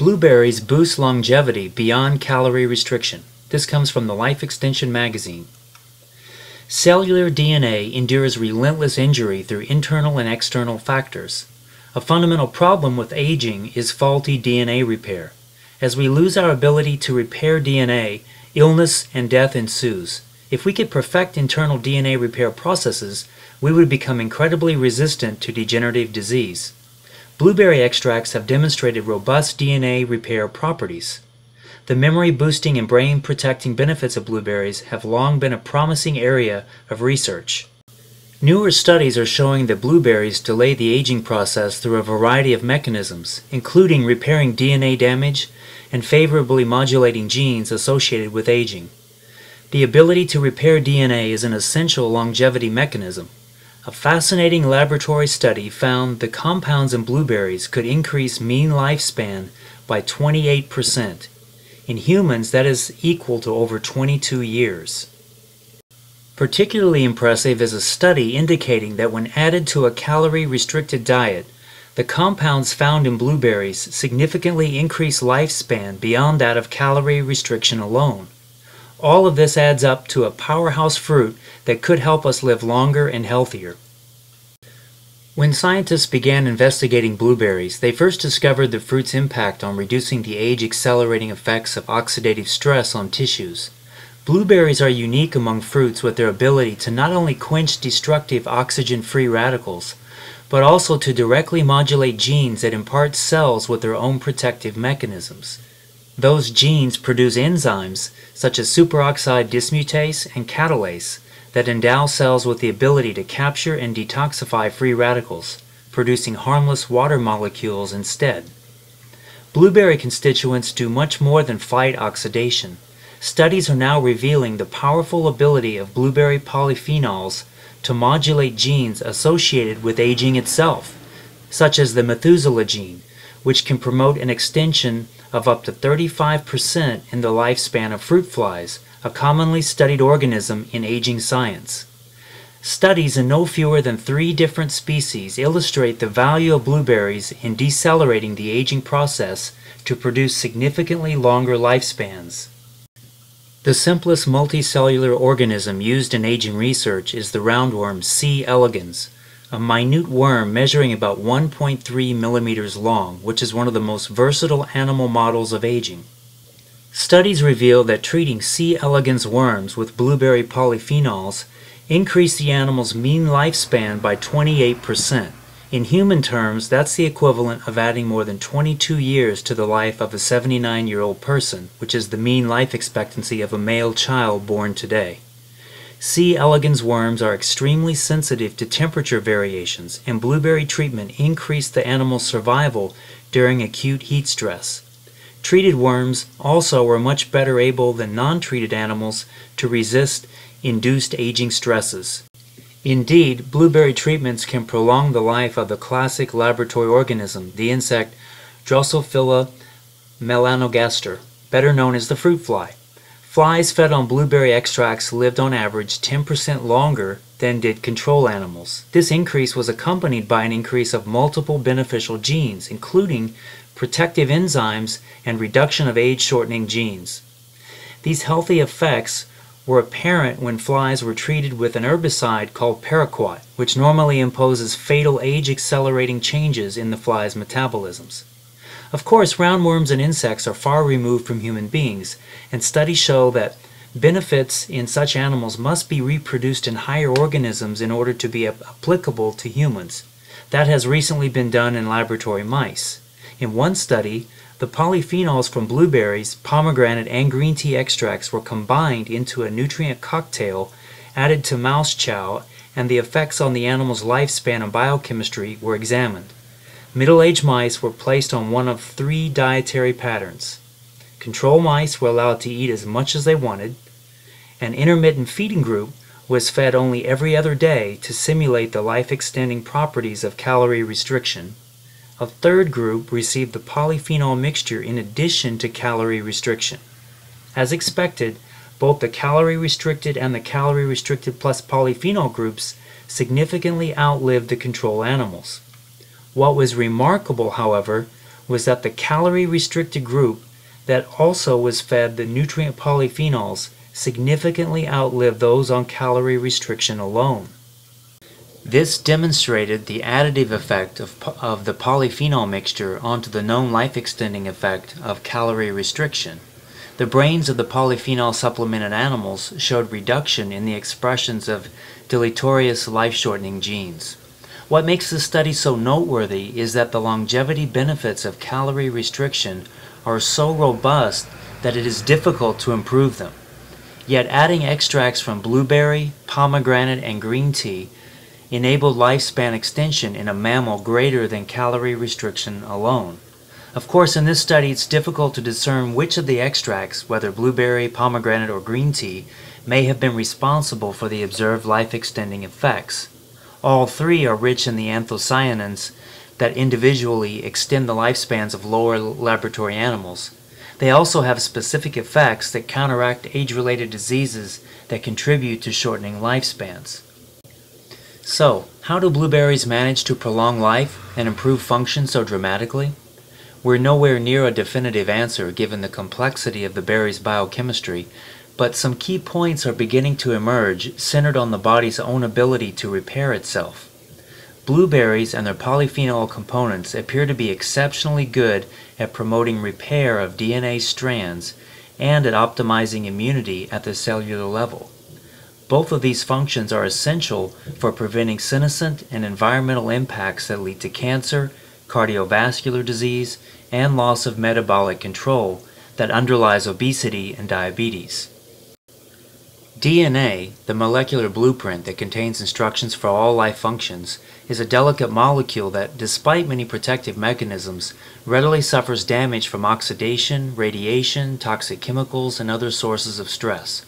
Blueberries boost longevity beyond calorie restriction. This comes from the Life Extension magazine. Cellular DNA endures relentless injury through internal and external factors. A fundamental problem with aging is faulty DNA repair. As we lose our ability to repair DNA, illness and death ensues. If we could perfect internal DNA repair processes, we would become incredibly resistant to degenerative disease. Blueberry extracts have demonstrated robust DNA repair properties. The memory-boosting and brain-protecting benefits of blueberries have long been a promising area of research. Newer studies are showing that blueberries delay the aging process through a variety of mechanisms, including repairing DNA damage and favorably modulating genes associated with aging. The ability to repair DNA is an essential longevity mechanism. A fascinating laboratory study found the compounds in blueberries could increase mean lifespan by 28%. In humans, that is equal to over 22 years. Particularly impressive is a study indicating that when added to a calorie-restricted diet, the compounds found in blueberries significantly increase lifespan beyond that of calorie restriction alone. All of this adds up to a powerhouse fruit that could help us live longer and healthier. When scientists began investigating blueberries, they first discovered the fruit's impact on reducing the age-accelerating effects of oxidative stress on tissues. Blueberries are unique among fruits with their ability to not only quench destructive oxygen-free radicals, but also to directly modulate genes that impart cells with their own protective mechanisms. Those genes produce enzymes such as superoxide dismutase and catalase that endow cells with the ability to capture and detoxify free radicals, producing harmless water molecules instead. Blueberry constituents do much more than fight oxidation. Studies are now revealing the powerful ability of blueberry polyphenols to modulate genes associated with aging itself, such as the Methuselah gene, which can promote an extension of up to 35% in the lifespan of fruit flies, a commonly studied organism in aging science. Studies in no fewer than 3 different species illustrate the value of blueberries in decelerating the aging process to produce significantly longer lifespans. The simplest multicellular organism used in aging research is the roundworm C. elegans, a minute worm measuring about 1.3 millimeters long, which is one of the most versatile animal models of aging. Studies reveal that treating C. elegans worms with blueberry polyphenols increase the animal's mean lifespan by 28%. In human terms, that's the equivalent of adding more than 22 years to the life of a 79-year-old person, which is the mean life expectancy of a male child born today. C. elegans worms are extremely sensitive to temperature variations, and blueberry treatment increased the animal's survival during acute heat stress. Treated worms also were much better able than non-treated animals to resist induced aging stresses. Indeed, blueberry treatments can prolong the life of the classic laboratory organism, the insect Drosophila melanogaster, better known as the fruit fly. Flies fed on blueberry extracts lived on average 10% longer than did control animals. This increase was accompanied by an increase of multiple beneficial genes, including protective enzymes and reduction of age-shortening genes. These healthy effects were apparent when flies were treated with an herbicide called paraquat, which normally imposes fatal age-accelerating changes in the fly's metabolisms. Of course, roundworms and insects are far removed from human beings, and studies show that benefits in such animals must be reproduced in higher organisms in order to be applicable to humans. That has recently been done in laboratory mice. In one study, the polyphenols from blueberries, pomegranate, and green tea extracts were combined into a nutrient cocktail added to mouse chow, and the effects on the animal's lifespan and biochemistry were examined. Middle-aged mice were placed on one of 3 dietary patterns. Control mice were allowed to eat as much as they wanted. An intermittent feeding group was fed only every other day to simulate the life-extending properties of calorie restriction. A third group received the polyphenol mixture in addition to calorie restriction. As expected, both the calorie-restricted and the calorie-restricted plus polyphenol groups significantly outlived the control animals. What was remarkable, however, was that the calorie-restricted group that also was fed the nutrient polyphenols significantly outlived those on calorie restriction alone. This demonstrated the additive effect of the polyphenol mixture onto the known life-extending effect of calorie restriction. The brains of the polyphenol supplemented animals showed reduction in the expressions of deleterious life-shortening genes. What makes this study so noteworthy is that the longevity benefits of calorie restriction are so robust that it is difficult to improve them. Yet adding extracts from blueberry, pomegranate, and green tea enabled lifespan extension in a mammal greater than calorie restriction alone. Of course, in this study it's difficult to discern which of the extracts, whether blueberry, pomegranate, or green tea, may have been responsible for the observed life-extending effects. All three are rich in the anthocyanins that individually extend the lifespans of lower laboratory animals. They also have specific effects that counteract age-related diseases that contribute to shortening lifespans. So, how do blueberries manage to prolong life and improve function so dramatically? We're nowhere near a definitive answer given the complexity of the berry's biochemistry, but some key points are beginning to emerge centered on the body's own ability to repair itself. Blueberries and their polyphenol components appear to be exceptionally good at promoting repair of DNA strands and at optimizing immunity at the cellular level. Both of these functions are essential for preventing senescent and environmental impacts that lead to cancer, cardiovascular disease, and loss of metabolic control that underlies obesity and diabetes. DNA, the molecular blueprint that contains instructions for all life functions, is a delicate molecule that, despite many protective mechanisms, readily suffers damage from oxidation, radiation, toxic chemicals, and other sources of stress.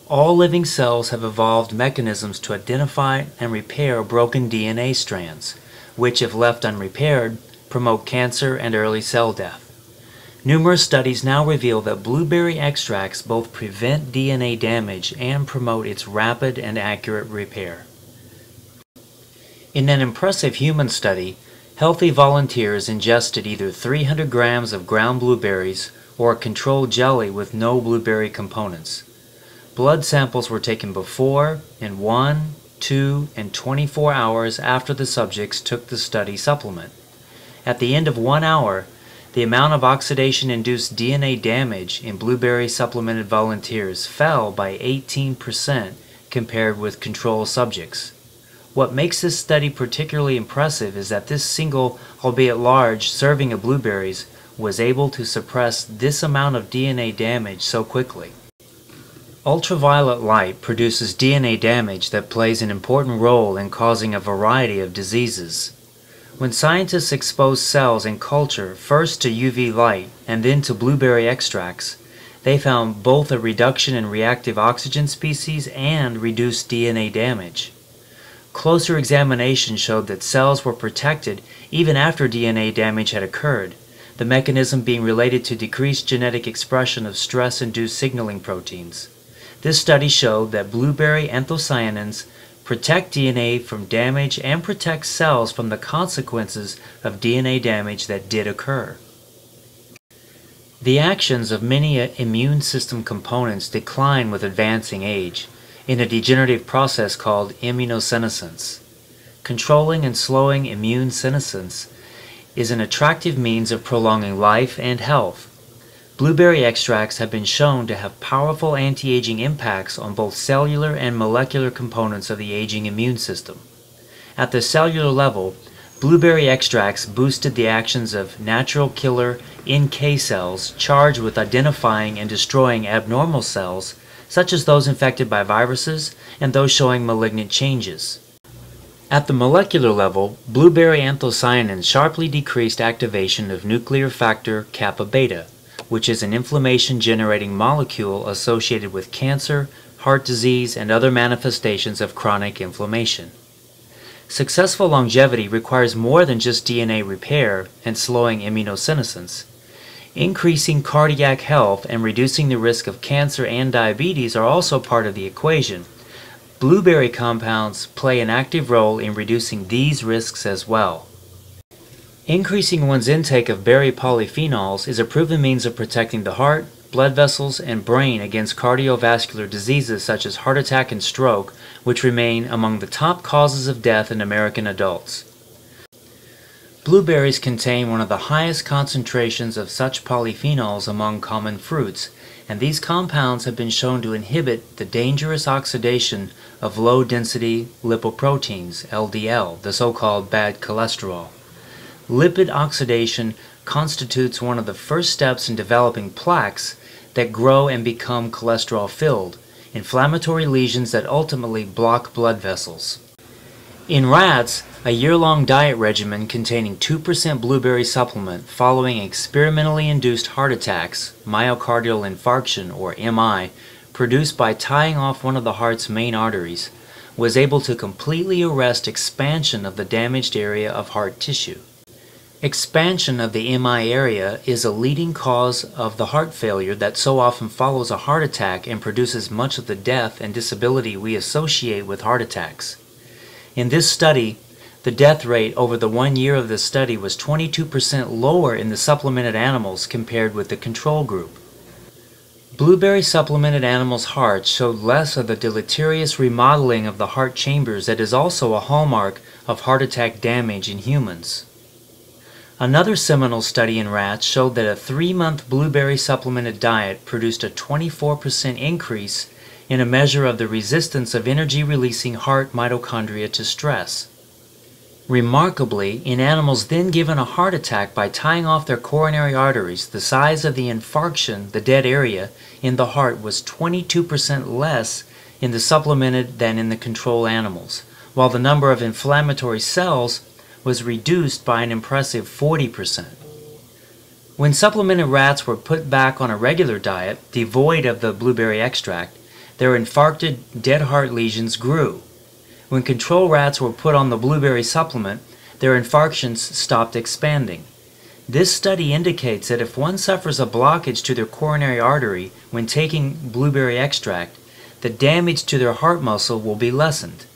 All living cells have evolved mechanisms to identify and repair broken DNA strands, which, if left unrepaired, promote cancer and early cell death. Numerous studies now reveal that blueberry extracts both prevent DNA damage and promote its rapid and accurate repair. In an impressive human study, healthy volunteers ingested either 300 grams of ground blueberries or a controlled jelly with no blueberry components. Blood samples were taken before, in 1, 2, and 24 hours after the subjects took the study supplement. At the end of 1 hour, the amount of oxidation-induced DNA damage in blueberry supplemented volunteers fell by 18% compared with control subjects. What makes this study particularly impressive is that this single, albeit large, serving of blueberries was able to suppress this amount of DNA damage so quickly. Ultraviolet light produces DNA damage that plays an important role in causing a variety of diseases. When scientists expose cells in culture first to UV light and then to blueberry extracts, they found both a reduction in reactive oxygen species and reduced DNA damage. Closer examination showed that cells were protected even after DNA damage had occurred, the mechanism being related to decreased genetic expression of stress-induced signaling proteins. This study showed that blueberry anthocyanins protect DNA from damage and protect cells from the consequences of DNA damage that did occur. The actions of many immune system components decline with advancing age in a degenerative process called immunosenescence. Controlling and slowing immune senescence is an attractive means of prolonging life and health. Blueberry extracts have been shown to have powerful anti-aging impacts on both cellular and molecular components of the aging immune system. At the cellular level, blueberry extracts boosted the actions of natural killer NK cells charged with identifying and destroying abnormal cells, such as those infected by viruses and those showing malignant changes. At the molecular level, blueberry anthocyanins sharply decreased activation of nuclear factor kappa-beta, which is an inflammation-generating molecule associated with cancer, heart disease, and other manifestations of chronic inflammation. Successful longevity requires more than just DNA repair and slowing immunosenescence. Increasing cardiac health and reducing the risk of cancer and diabetes are also part of the equation. Blueberry compounds play an active role in reducing these risks as well. Increasing one's intake of berry polyphenols is a proven means of protecting the heart, blood vessels, and brain against cardiovascular diseases such as heart attack and stroke, which remain among the top causes of death in American adults. Blueberries contain one of the highest concentrations of such polyphenols among common fruits, and these compounds have been shown to inhibit the dangerous oxidation of low-density lipoproteins, LDL, the so-called bad cholesterol. Lipid oxidation constitutes one of the first steps in developing plaques that grow and become cholesterol-filled, inflammatory lesions that ultimately block blood vessels. In rats, a year-long diet regimen containing 2% blueberry supplement following experimentally induced heart attacks, myocardial infarction or MI, produced by tying off one of the heart's main arteries, was able to completely arrest expansion of the damaged area of heart tissue. Expansion of the MI area is a leading cause of the heart failure that so often follows a heart attack and produces much of the death and disability we associate with heart attacks. In this study, the death rate over the 1 year of the study was 22% lower in the supplemented animals compared with the control group. Blueberry supplemented animals' hearts showed less of the deleterious remodeling of the heart chambers that is also a hallmark of heart attack damage in humans. Another seminal study in rats showed that a 3-month blueberry supplemented diet produced a 24% increase in a measure of the resistance of energy-releasing heart mitochondria to stress. Remarkably, in animals then given a heart attack by tying off their coronary arteries, the size of the infarction, the dead area, in the heart was 22% less in the supplemented than in the control animals, while the number of inflammatory cells was reduced by an impressive 40%. When supplemented rats were put back on a regular diet, devoid of the blueberry extract, their infarcted dead heart lesions grew. When control rats were put on the blueberry supplement, their infarctions stopped expanding. This study indicates that if one suffers a blockage to their coronary artery when taking blueberry extract, the damage to their heart muscle will be lessened.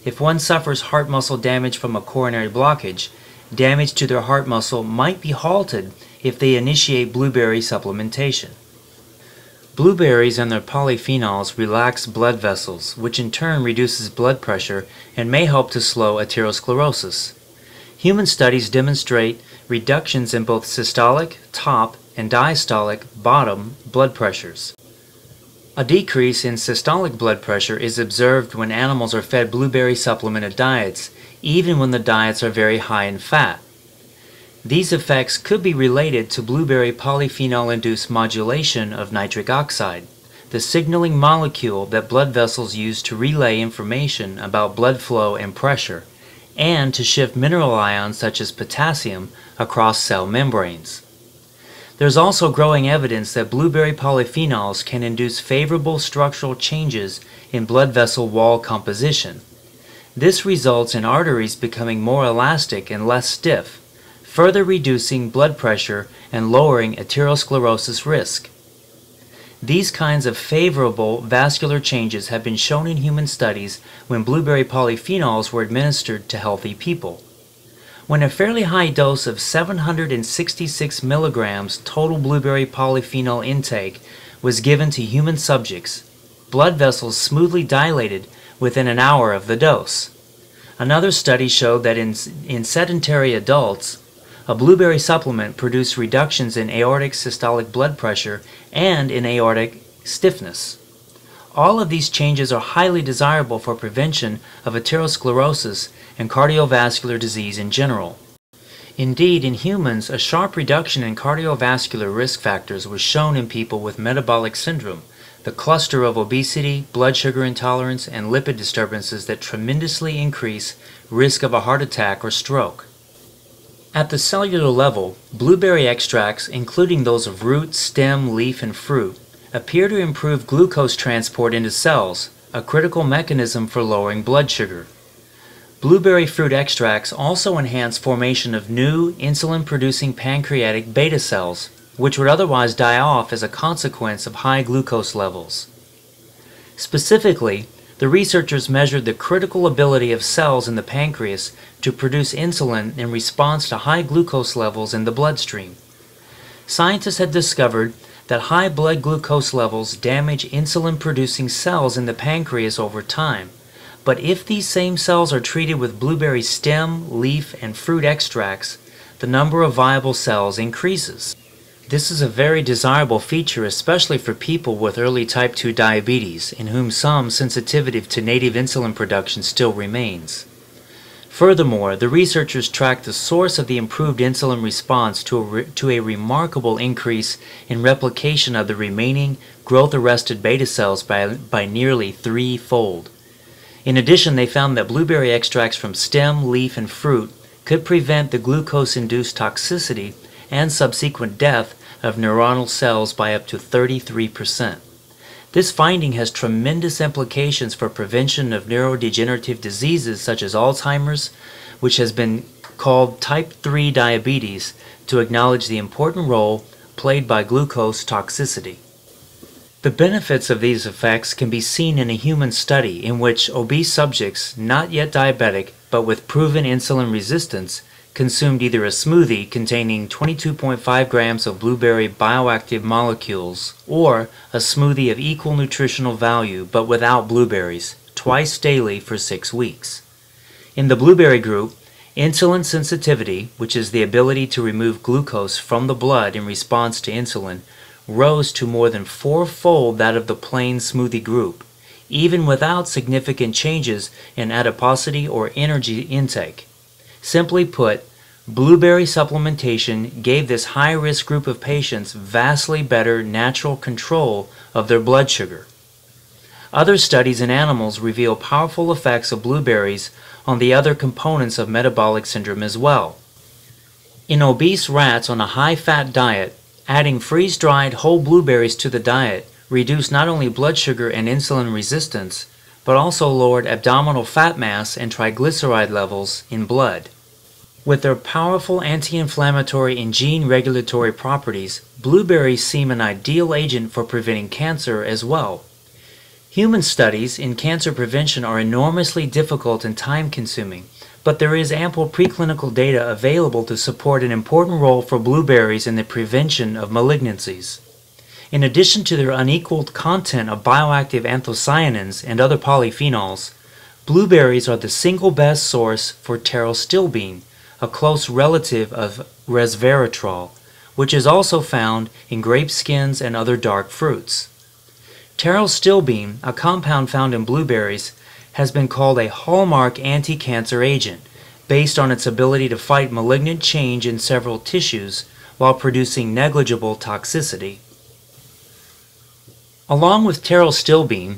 If one suffers heart muscle damage from a coronary blockage, damage to their heart muscle might be halted if they initiate blueberry supplementation. Blueberries and their polyphenols relax blood vessels, which in turn reduces blood pressure and may help to slow atherosclerosis. Human studies demonstrate reductions in both systolic, top, and diastolic, bottom, blood pressures. A decrease in systolic blood pressure is observed when animals are fed blueberry supplemented diets, even when the diets are very high in fat. These effects could be related to blueberry polyphenol-induced modulation of nitric oxide, the signaling molecule that blood vessels use to relay information about blood flow and pressure, and to shift mineral ions such as potassium across cell membranes. There's also growing evidence that blueberry polyphenols can induce favorable structural changes in blood vessel wall composition. This results in arteries becoming more elastic and less stiff, further reducing blood pressure and lowering atherosclerosis risk. These kinds of favorable vascular changes have been shown in human studies when blueberry polyphenols were administered to healthy people. When a fairly high dose of 766 milligrams total blueberry polyphenol intake was given to human subjects, blood vessels smoothly dilated within an hour of the dose. Another study showed that in sedentary adults, a blueberry supplement produced reductions in aortic systolic blood pressure and in aortic stiffness. All of these changes are highly desirable for prevention of atherosclerosis and cardiovascular disease in general. Indeed, in humans, a sharp reduction in cardiovascular risk factors was shown in people with metabolic syndrome, the cluster of obesity, blood sugar intolerance, and lipid disturbances that tremendously increase risk of a heart attack or stroke. At the cellular level, blueberry extracts, including those of root, stem, leaf, and fruit, appear to improve glucose transport into cells, a critical mechanism for lowering blood sugar. Blueberry fruit extracts also enhance formation of new insulin-producing pancreatic beta cells, which would otherwise die off as a consequence of high glucose levels. Specifically, the The researchers measured the critical ability of cells in the pancreas to produce insulin in response to high glucose levels in the bloodstream. Scientists had discovered that high blood glucose levels damage insulin-producing cells in the pancreas over time. But if these same cells are treated with blueberry stem, leaf, and fruit extracts, the number of viable cells increases. This is a very desirable feature, especially for people with early type 2 diabetes, in whom some sensitivity to native insulin production still remains. Furthermore, the researchers tracked the source of the improved insulin response to a remarkable increase in replication of the remaining growth-arrested beta cells by nearly threefold. In addition, they found that blueberry extracts from stem, leaf, and fruit could prevent the glucose-induced toxicity and subsequent death of neuronal cells by up to 33%. This finding has tremendous implications for prevention of neurodegenerative diseases such as Alzheimer's, which has been called type 3 diabetes, to acknowledge the important role played by glucose toxicity. The benefits of these effects can be seen in a human study in which obese subjects, not yet diabetic but with proven insulin resistance, consumed either a smoothie containing 22.5 grams of blueberry bioactive molecules or a smoothie of equal nutritional value but without blueberries, twice daily for 6 weeks. In the blueberry group, insulin sensitivity, which is the ability to remove glucose from the blood in response to insulin, rose to more than 4-fold that of the plain smoothie group, even without significant changes in adiposity or energy intake. Simply put, blueberry supplementation gave this high-risk group of patients vastly better natural control of their blood sugar. Other studies in animals reveal powerful effects of blueberries on the other components of metabolic syndrome as well. In obese rats on a high-fat diet, adding freeze-dried whole blueberries to the diet reduced not only blood sugar and insulin resistance, but also lowered abdominal fat mass and triglyceride levels in blood. With their powerful anti-inflammatory and gene-regulatory properties, blueberries seem an ideal agent for preventing cancer as well. Human studies in cancer prevention are enormously difficult and time-consuming, but there is ample preclinical data available to support an important role for blueberries in the prevention of malignancies. In addition to their unequaled content of bioactive anthocyanins and other polyphenols, blueberries are the single best source for pterostilbene, a close relative of resveratrol, which is also found in grape skins and other dark fruits. Pterostilbene, a compound found in blueberries, has been called a hallmark anti-cancer agent, based on its ability to fight malignant change in several tissues while producing negligible toxicity. Along with pterostilbene,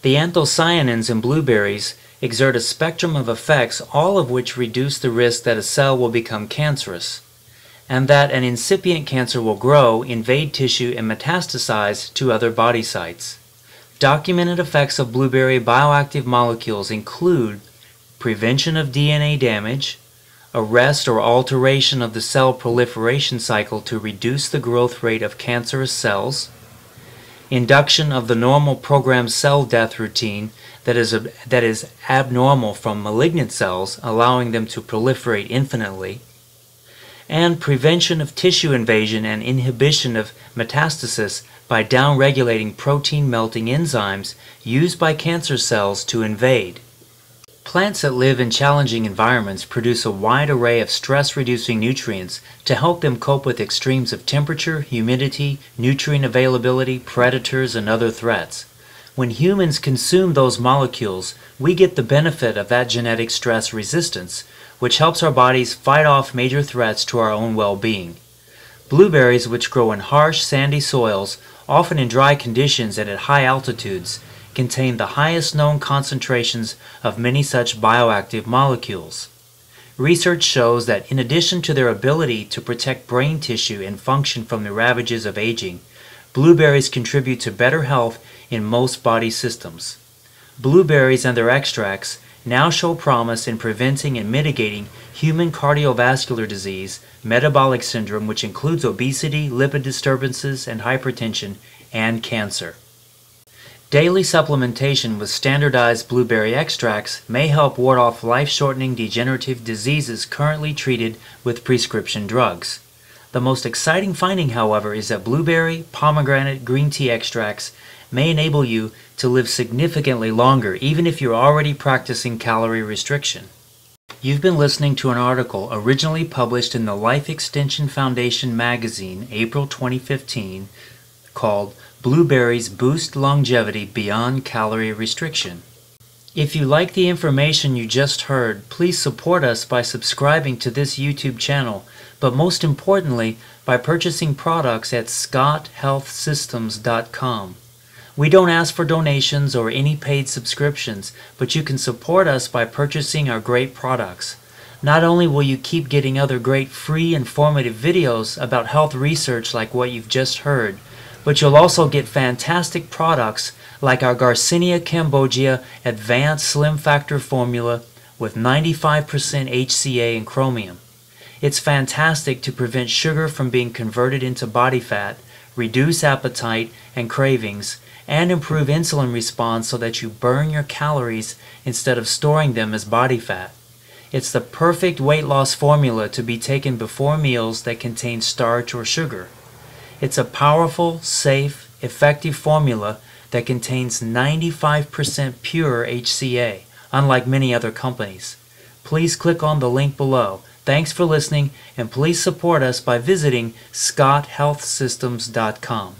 the anthocyanins in blueberries exert a spectrum of effects, all of which reduce the risk that a cell will become cancerous, and that an incipient cancer will grow, invade tissue, and metastasize to other body sites. Documented effects of blueberry bioactive molecules include prevention of DNA damage, arrest or alteration of the cell proliferation cycle to reduce the growth rate of cancerous cells, induction of the normal programmed cell death routine that is abnormal from malignant cells, allowing them to proliferate infinitely, and prevention of tissue invasion and inhibition of metastasis by downregulating protein-melting enzymes used by cancer cells to invade. Plants that live in challenging environments produce a wide array of stress-reducing nutrients to help them cope with extremes of temperature, humidity, nutrient availability, predators, and other threats. When humans consume those molecules, we get the benefit of that genetic stress resistance, which helps our bodies fight off major threats to our own well-being. Blueberries, which grow in harsh, sandy soils, often in dry conditions and at high altitudes, contain the highest known concentrations of many such bioactive molecules. Research shows that in addition to their ability to protect brain tissue and function from the ravages of aging, blueberries contribute to better health in most body systems. Blueberries and their extracts now show promise in preventing and mitigating human cardiovascular disease, metabolic syndrome, which includes obesity, lipid disturbances, and hypertension, and cancer. Daily supplementation with standardized blueberry extracts may help ward off life-shortening degenerative diseases currently treated with prescription drugs. The most exciting finding, however, is that blueberry, pomegranate, green tea extracts may enable you to live significantly longer, even if you're already practicing calorie restriction. You've been listening to an article originally published in the Life Extension Foundation magazine, April 2015, called Blueberries Boost Longevity Beyond Calorie Restriction. If you like the information you just heard, please support us by subscribing to this YouTube channel, but most importantly, by purchasing products at scotthealthsystems.com. We don't ask for donations or any paid subscriptions, but you can support us by purchasing our great products. Not only will you keep getting other great free informative videos about health research like what you've just heard, but you'll also get fantastic products like our Garcinia Cambogia Advanced Slim Factor Formula with 95% HCA and chromium. It's fantastic to prevent sugar from being converted into body fat, reduce appetite and cravings, and improve insulin response so that you burn your calories instead of storing them as body fat. It's the perfect weight loss formula to be taken before meals that contain starch or sugar. It's a powerful, safe, effective formula that contains 95% pure HCA, unlike many other companies. Please click on the link below. Thanks for listening, and please support us by visiting scotthealthsystems.com.